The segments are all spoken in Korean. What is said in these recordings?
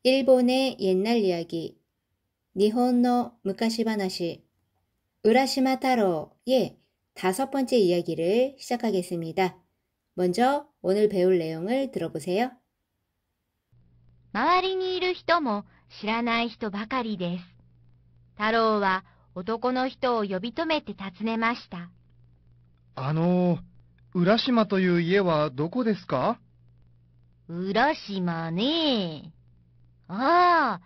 일본의 옛날 이야기, 니혼노 무카시바나시, 우라시마 타로의 5번째 이야기를 시작하겠습니다. 먼저 오늘 배울 내용을 들어보세요. 周りにいる人も知らない人ばかりです。太郎は男の人を呼び止めて尋ねました。浦島という家はどこですか？浦島ねえ。ああ、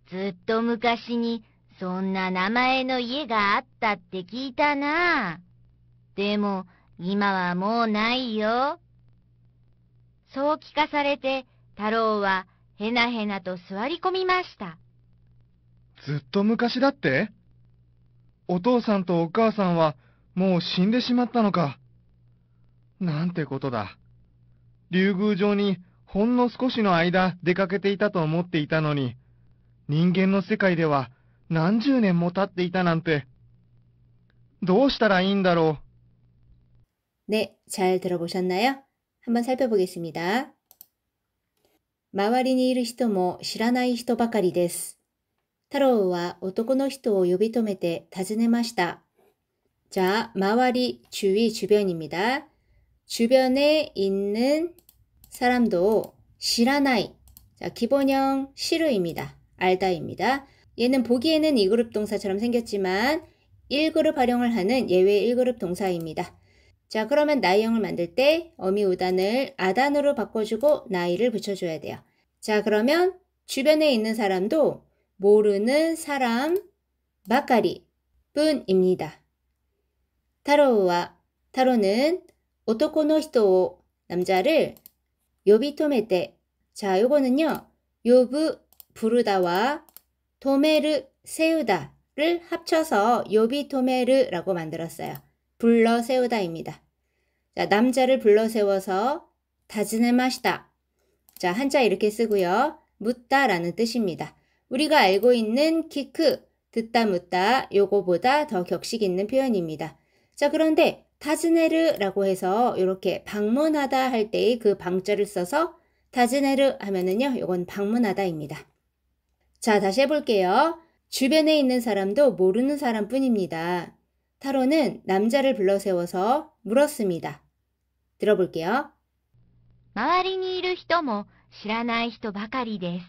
ずっと昔にそんな名前の家があったって聞いたな。でも今はもうないよ。そう聞かされて太郎はへなへなと座り込みました。ずっと昔だって？お父さんとお母さんはもう死んでしまったのか。なんてことだ。竜宮城にほんの少しの間出かけていたと思っていたのに、人間の世界では何十年も経っていたなんて。どうしたらいいんだろう。네、잘 들어보셨나요? 한번 살펴보겠습니다. 周りにいる人も知らない人ばかりです。太郎は男の人を呼び止めて尋ねました。자, 마와리 주위 주변입니다. 주변에 있는 사람도 시라나이. 자, 기본형 시르입니다. 알다입니다. 얘는 보기에는 2그룹 동사처럼 생겼지만 1그룹 활용을 하는 예외 1그룹 동사입니다. 자, 그러면 나이형을 만들 때 어미우단을 아단으로 바꿔주고 나이를 붙여줘야 돼요. 자, 그러면 주변에 있는 사람도 모르는 사람 바까리 뿐입니다. 타로는 오토코노 히토 남자를 요비토메테. 자, 요거는요. 요부 부르다와 토메르 세우다를 합쳐서 요비토메르라고 만들었어요. 불러 세우다입니다. 자, 남자를 불러 세워서 다즈네마시다. 자, 한자 이렇게 쓰고요. 묻다라는 뜻입니다. 우리가 알고 있는 키크, 듣다 묻다 요거보다 더 격식 있는 표현입니다. 자, 그런데 다즈네르라고 해서 이렇게 방문하다 할 때의 그 방자를 써서 다즈네르 하면은요, 이건 방문하다입니다. 자, 다시 해볼게요. 주변에 있는 사람도 모르는 사람뿐입니다. 타로는 남자를 불러 세워서 물었습니다. 들어볼게요. 周りにいる人も知らない人ばかりです。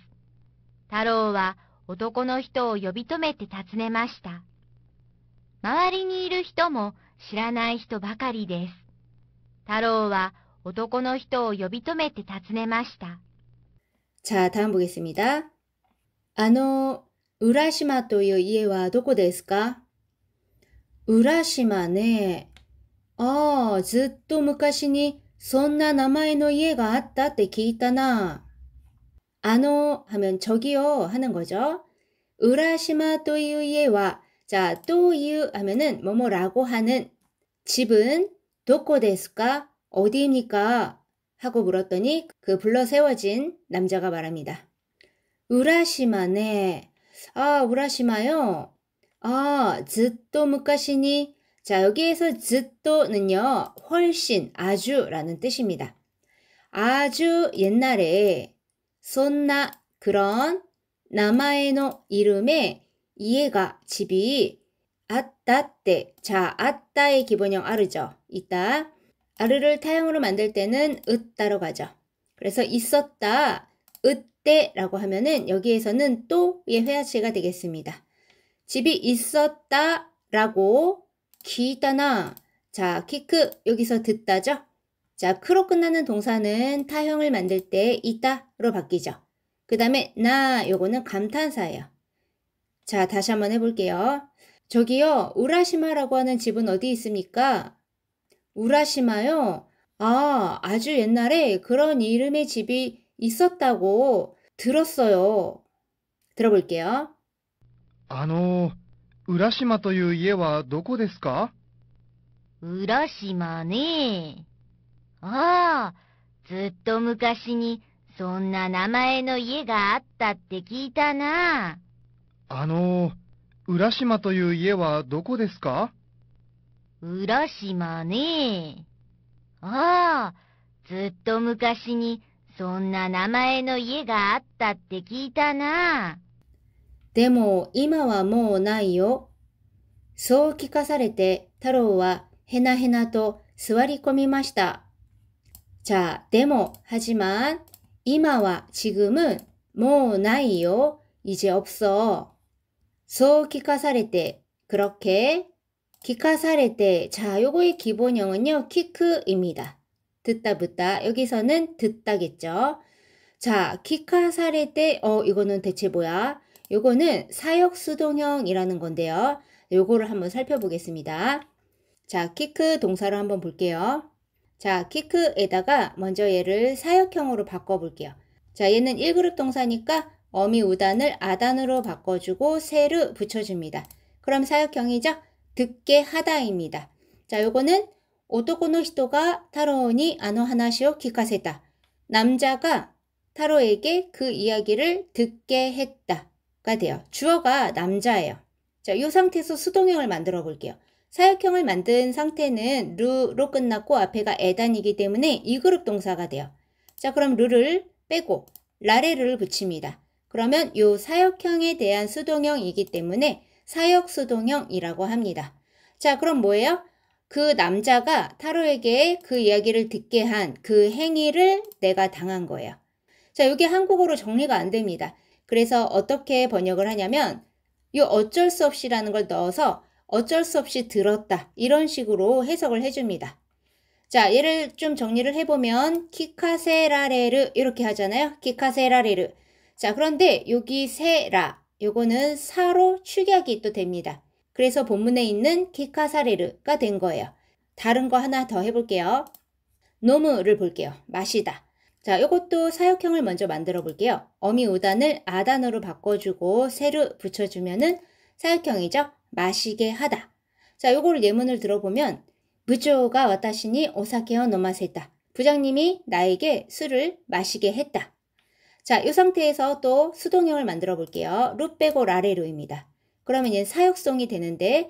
太郎は男の人を呼び止めて尋ねました。周りにいる人も知らない人ばかりです。太郎は男の人を呼び止めて尋ねました。 자, 다음 보겠습니다. 우라시마という家はどこですか? 우라시마ね。ずっと昔にそんな名前の家があったって聞いたな。하면 저기요 하는 거죠. 우라시마 という家は 자, という 하면은 뭐뭐라고 하는 집은 도코ですか? 어디입니까? 하고 물었더니 그 불러 세워진 남자가 말합니다. 우라시마네. 우라시마요. ずっと昔に 자, 여기에서 ずっと는요. 훨씬, 아주라는 뜻입니다. 아주 옛날에 손나 그런 나마에노 이름의 이해가 집이 아따때. 자, 아따의 기본형 아르죠. 있다. 아르를 타형으로 만들 때는 으따로 가죠. 그래서 있었다, 으때라고 하면은 여기에서는 또의 회화체가 되겠습니다. 집이 있었다라고 기다나. 자, 키크 여기서 듣다죠. 자, 크로 끝나는 동사는 타형을 만들 때 있다로 바뀌죠. 그 다음에 나 요거는 감탄사예요. 자, 다시 한번 해볼게요. 저기요, 우라시마라고 하는 집은 어디 있습니까? 우라시마요? 아주 옛날에 그런 이름의 집이 있었다고 들었어요. 들어볼게요. 浦島という家はどこですか? 浦島ねえ。ずっと昔にそんな名前の家があったって聞いたな。浦島という家はどこですか? 浦島ねえ。ずっと昔にそんな名前の家があったって聞いたな。でも今はもうないよ。そう聞かされて太郎はへなへなと座り込みました。자、でも、하지만、今は지금은もうないよ. 이제 없어.そう聞かされて、그렇게,聞かされて, 자, 요거의 기본형은요, 키크입니다. 듣다 붙다. 여기서는 듣다겠죠. 자, 키카사레 때, 이거는 대체 뭐야? 요거는 사역수동형이라는 건데요. 요거를 한번 살펴보겠습니다. 자, 키크 동사를 한번 볼게요. 자, 키크에다가 먼저 얘를 사역형으로 바꿔볼게요. 자, 얘는 1그룹 동사니까 어미 우단을 아단으로 바꿔주고 세를 붙여줍니다. 그럼 사역형이죠? 듣게 하다입니다. 자, 요거는 오토코노 히토가 타로니 아노 하나시오 키카세다. 남자가 타로에게 그 이야기를 듣게 했다가 돼요. 주어가 남자예요. 자, 이 상태에서 수동형을 만들어 볼게요. 사역형을 만든 상태는 르로 끝났고 앞에가 에단이기 때문에 2그룹 동사가 돼요. 자, 그럼 르를 빼고 라레를 붙입니다. 그러면 이 사역형에 대한 수동형이기 때문에 사역수동형이라고 합니다. 자, 그럼 뭐예요? 그 남자가 타로에게 그 이야기를 듣게 한 그 행위를 내가 당한 거예요. 자, 이게 한국어로 정리가 안 됩니다. 그래서 어떻게 번역을 하냐면 이 어쩔 수 없이라는 걸 넣어서 어쩔 수 없이 들었다. 이런 식으로 해석을 해줍니다. 자, 얘를 좀 정리를 해보면 키카세라레르 이렇게 하잖아요. 키카세라레르. 자, 그런데 여기 세라 요거는 사로 축약이 또 됩니다. 그래서 본문에 있는 키카사레르가 된 거예요. 다른 거 하나 더 해볼게요. 노무를 볼게요. 마시다. 자, 요것도 사역형을 먼저 만들어 볼게요. 어미 우단을 아단으로 바꿔주고 세를 붙여주면은 사역형이죠. 마시게 하다. 자, 요거를 예문을 들어보면 부조가 와타시니 오사케を飲ませた. 부장님이 나에게 술을 마시게 했다. 자, 이 상태에서 또 수동형을 만들어 볼게요. 루 빼고 라레루입니다. 그러면 얘는 사역성이 되는데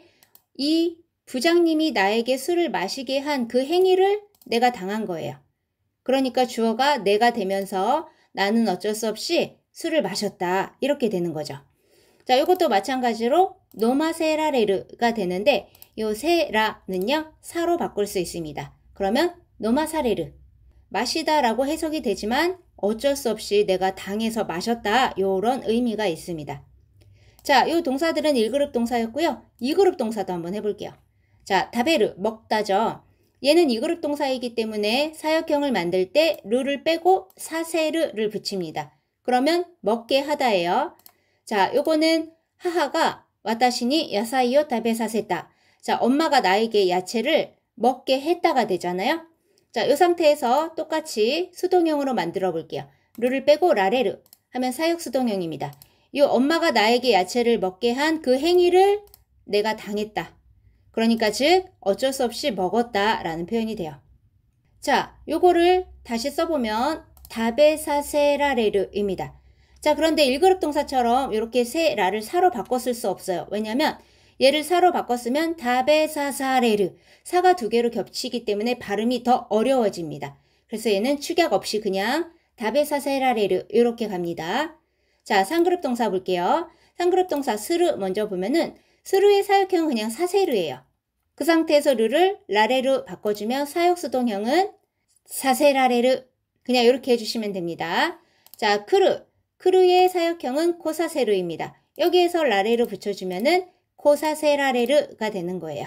이 부장님이 나에게 술을 마시게 한 그 행위를 내가 당한 거예요. 그러니까 주어가 내가 되면서 나는 어쩔 수 없이 술을 마셨다. 이렇게 되는 거죠. 자, 이것도 마찬가지로 노마세라레르가 되는데 요 세라는요 사로 바꿀 수 있습니다. 그러면 노마사레르 마시다라고 해석이 되지만 어쩔 수 없이 내가 당해서 마셨다. 요런 의미가 있습니다. 자, 요 동사들은 1그룹 동사였고요. 2그룹 동사도 한번 해볼게요. 자, 다베르 먹다죠. 얘는 2그룹 동사이기 때문에 사역형을 만들 때 르를 빼고 사세르를 붙입니다. 그러면 먹게 하다예요. 자, 요거는 하하가 와타시니 야사이요 타베사세다. 자, 엄마가 나에게 야채를 먹게 했다가 되잖아요. 자, 요 상태에서 똑같이 수동형으로 만들어 볼게요. 르를 빼고 라레르 하면 사역수동형입니다. 요 엄마가 나에게 야채를 먹게 한 그 행위를 내가 당했다. 그러니까 즉 어쩔 수 없이 먹었다라는 표현이 돼요. 자, 요거를 다시 써보면 다베사세라레르입니다. 자, 그런데 1그룹 동사처럼 이렇게 세라를 사로 바꿨을 수 없어요. 왜냐면 얘를 사로 바꿨으면 다베사사레르 사가 두 개로 겹치기 때문에 발음이 더 어려워집니다. 그래서 얘는 축약 없이 그냥 다베사세라레르 이렇게 갑니다. 자, 3그룹 동사 볼게요. 3그룹 동사 스르 먼저 보면은 스르의 사역형은 그냥 사세르예요. 그 상태에서 르를 라레르 바꿔주면 사역수동형은 사세라레르 그냥 이렇게 해주시면 됩니다. 자, 크르의 사역형은 코사세르입니다. 여기에서 라레르 붙여주면은 코사세라레르가 되는 거예요.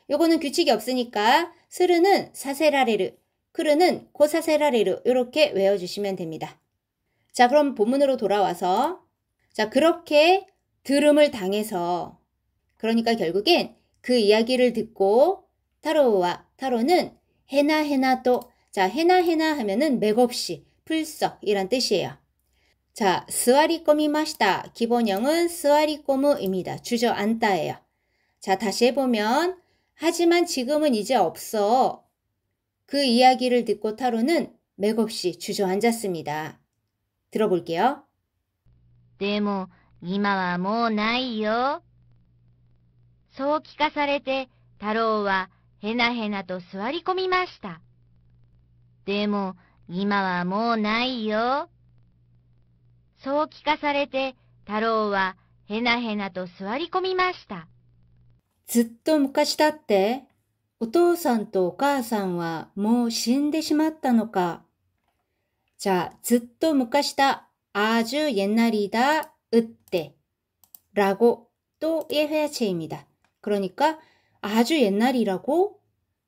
요거는 규칙이 없으니까 스르는 사세라레르, 크르는 코사세라레르 이렇게 외워주시면 됩니다. 자, 그럼 본문으로 돌아와서 자, 그렇게 들음을 당해서 그러니까 결국엔 그 이야기를 듣고 타로는 해나 자, 해나 하면은 맥없이 풀썩이란 뜻이에요. 자, 스와리꼬미마시다. 기본형은 스와리꼬무입니다. 주저앉다예요. 자, 다시 해보면 하지만 지금은 이제 없어. 그 이야기를 듣고 타로는 맥없이 주저앉았습니다. 들어볼게요. でも今はもうないよ。そう聞かされて太郎はへなへなと座り込みました。でも今はもうないよ。そう聞かされて、太郎はへなへなと座り込みました。ずっと昔だって、お父さんとお母さんはもう死んでしまったのか。자、ずっと昔だ、아주 옛날이다, 으때 라고 또의 회화체입니다. 그러니까 아주 옛날이라고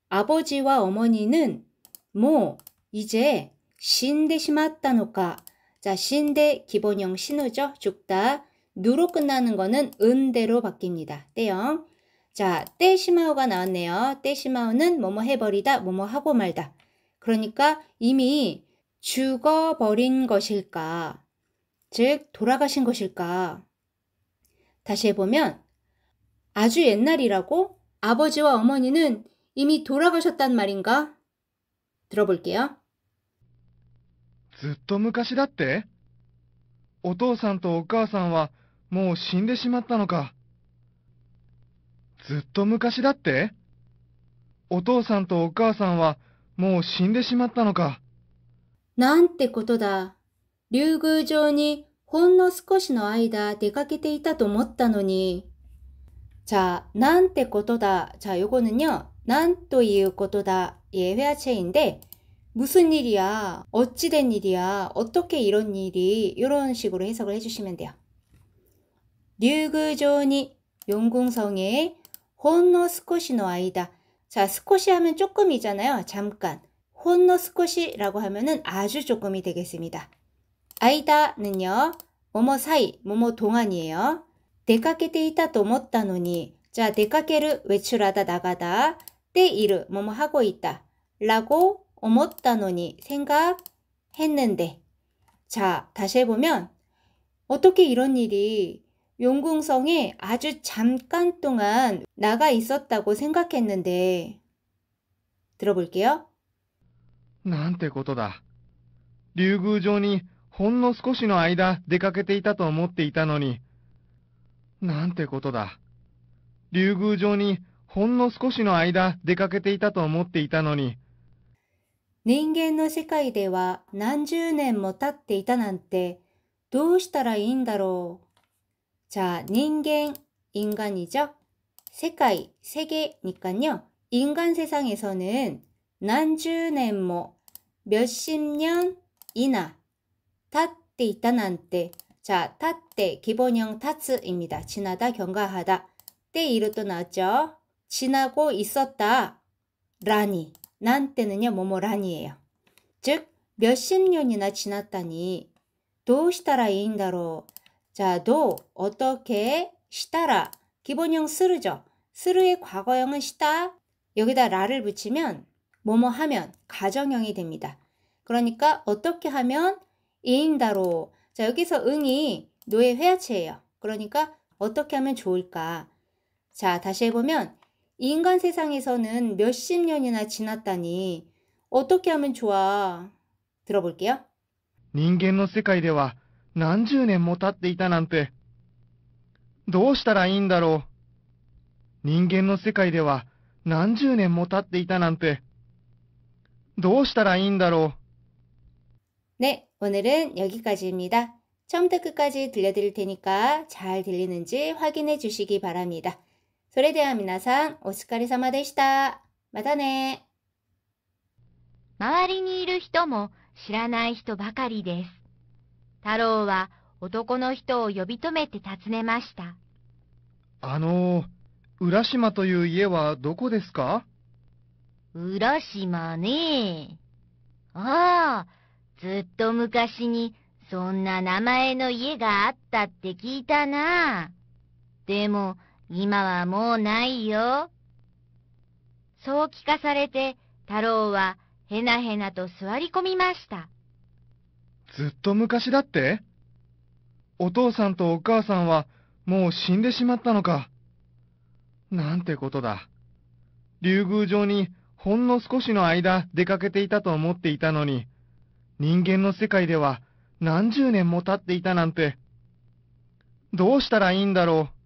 아버지와 어머니는 뭐 이제 신데 시마따노까. 자, 신데 기본형 신우죠. 죽다. 누로 끝나는 거는 은대로 바뀝니다. 떼영. 자, 떼시마오가 나왔네요. 떼시마오는 뭐뭐 해버리다, 뭐뭐 하고 말다. 그러니까 이미 죽어버린 것일까? 즉, 돌아가신 것일까? 다시 해보면 아주 옛날이라고 아버지와 어머니는 이미 돌아가셨단 말인가? 들어볼게요. ずっと昔だって？お父さんとお母さんはもう死んでしまったのか。ずっと昔だって？お父さんとお母さんはもう死んでしまったのか。なんてことだ。竜宮城にほんの少しの間出かけていたと思ったのに。자,なんてことだ. 자, 요거는요. 난 또いうことだ. 예, 회화체인데 무슨 일이야? 어찌 된 일이야? 어떻게 이런 일이? 이런 식으로 해석을 해주시면 돼요. 류구조니 용궁성에 혼노 스코시노 아이다. 자, 스코시 하면 조금이잖아요. 잠깐. 혼노 스코시라고 하면은 아주 조금이 되겠습니다. 아이다는요. 뭐뭐 사이, 뭐뭐 동안이에요. 데카케테 있다 또 못다노니. 자, 데카케를 외출하다 나가다. 때 이르 뭐뭐 하고 있다. 라고 오모따노니 생각했는데. 자, 다시 해보면 어떻게 이런 일이 용궁성에 아주 잠깐 동안 나가 있었다고 생각했는데. 들어볼게요. なんてことだ。竜宮城にほんの少しの間出かけていたと思っていたのに。なんてことだ。竜宮城にほんの少しの間出かけていたと思っていたのに。人間の世界では何十年も経っていたなんてどうしたらいいんだろう。 자, 인간, 인간이죠? 세계, 세계니까요. 인간 세상에서는 난주넨모 몇십 년이나 탓때 있다난때. 자, 탓때 기본형 타츠입니다. 지나다, 경과하다. 때 이로 또 나왔죠? 지나고 있었다. 라니. 난 때는요, 뭐뭐라니예요. 즉, 몇십 년이나 지났다니. 도시따라이인다로. 자, 도 어떻게 시따라. 기본형 스르죠. 스르의 과거형은 시다. 여기다 라를 붙이면 뭐뭐 하면 가정형이 됩니다. 그러니까 어떻게 하면 이인다로. 자, 여기서 응이 노의 회화체예요. 그러니까 어떻게 하면 좋을까. 자, 다시 해보면 인간 세상에서는 몇십 년이나 지났다니 어떻게 하면 좋아. 들어볼게요. 人間の世界では何十年も経っていたなんて。どうしたらいいんだろう。人間の世界では何十年も経っていたなんて。どうしたらいいんだろう。 네, 오늘은 여기까지입니다. 처음부터 끝까지 들려드릴 테니까 잘 들리는지 확인해 주시기 바랍니다. それでは皆さん、お疲れ様でした。またね。周りにいる人も知らない人ばかりです。太郎は男の人を呼び止めて尋ねました。浦島という家はどこですか？浦島ねえ。ああ、ずっと昔にそんな名前の家があったって聞いたな。でも今はもうないよ。そう聞かされて太郎はへなへなと座り込みました。ずっと昔だって？お父さんとお母さんはもう死んでしまったのか。なんてことだ。竜宮城にほんの少しの間出かけていたと思っていたのに、人間の世界では何十年も経っていたなんて。どうしたらいいんだろう。